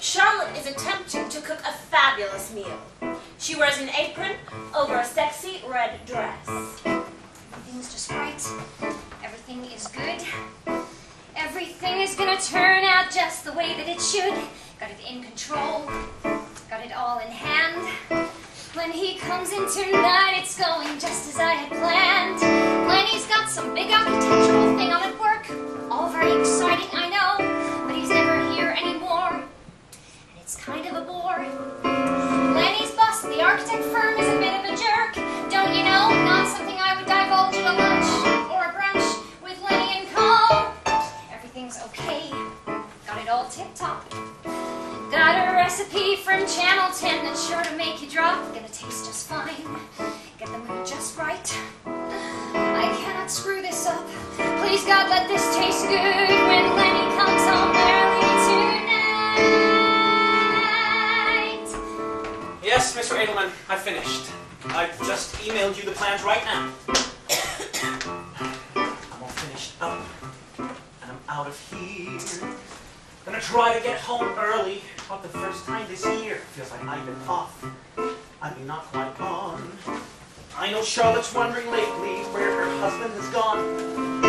Charlotte is attempting to cook a fabulous meal. She wears an apron over a sexy red dress. Everything's just right. Everything is good. Everything is gonna turn out just the way that it should. Got it in control. Got it all in hand. When he comes in tonight, it's going just as I had planned. Lenny's got some big architectural thing on at work. All very exciting, I know, but he's never here anymore. And it's kind of a bore. Lenny's boss at the architect firm is a bit of a jerk. Don't you know? Not something I would divulge at a lunch or a brunch with Lenny and Co. Everything's okay. Got it all tip-top. Got a recipe from Channel 10 that's sure to make you drop. Gonna taste just fine. Get the mood just right. I cannot screw this up. Please God, let this taste good when Lenny comes home early tonight. Yes, Mr. Edelman, I finished. I've just emailed you the plans right now. I'm all finished up, and I'm out of here. Gonna try to get home early, but the first time this year. Feels like I've been off. I mean, not quite on. I know Charlotte's wondering lately where her husband has gone.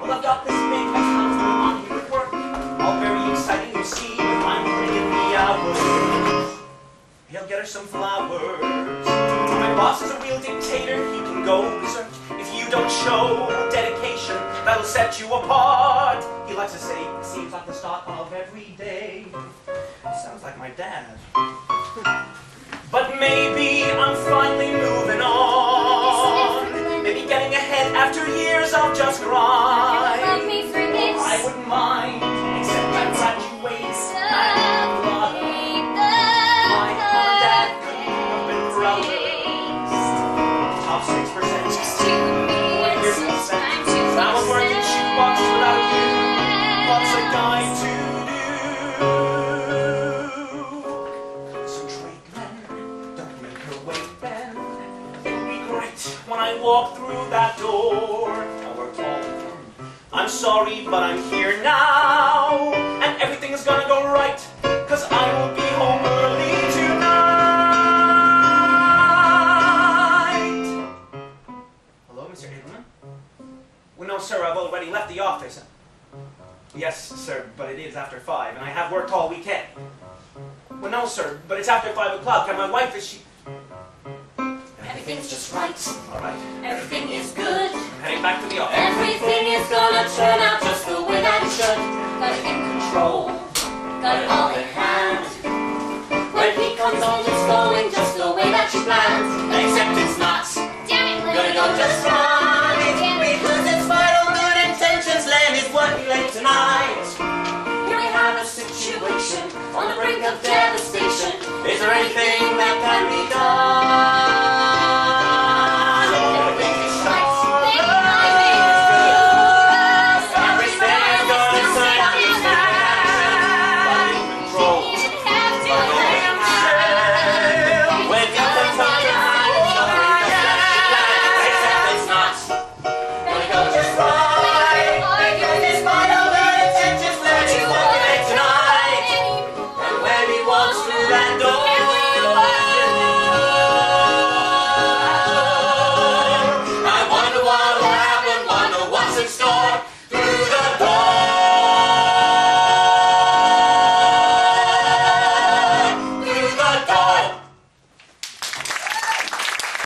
Well, I've got this big house going on here at work. All very exciting, you see, but I'm bringing the hours. He'll get her some flowers. My boss is a real dictator, he can go berserk. If you don't show dedication, that'll set you apart. He likes to say, it seems like the start of every day. Sounds like my dad. But maybe I'm finally moving on. Maybe getting ahead after years of just grind. Love me for this. I wouldn't mind, except I graduated. My mom and dad couldn't have been prouder. Top 6%. Just you and me. Now I'm working shoeboxes without you. What's a guy to do? Concentrate, Glenn. Don't make her wait, Ben. It'll be great when I walk through that door. I worked all alone. I'm sorry, but I'm here now. And everything's gonna go right, 'cause I will be home early tonight. Hello, Mr. Edelman? Well, no, sir, I've already left the office. Yes, sir, but it is after 5, and I have worked all weekend. Well, no, sir, but it's after 5 o'clock, and my wife is, Everything's just right. All right, Everything is good. I'm heading back to the office. Everything is gonna turn out just the way that it should. Got it in control. Got it all in hand. When he comes home, it's going just the way that you planned. Except it's not. Damn it, Lenny. Gonna go just fine. Because in spite of good intentions, Lenny's working late tonight. Here we have a situation on the brink of devastation. Is there anything that can be done?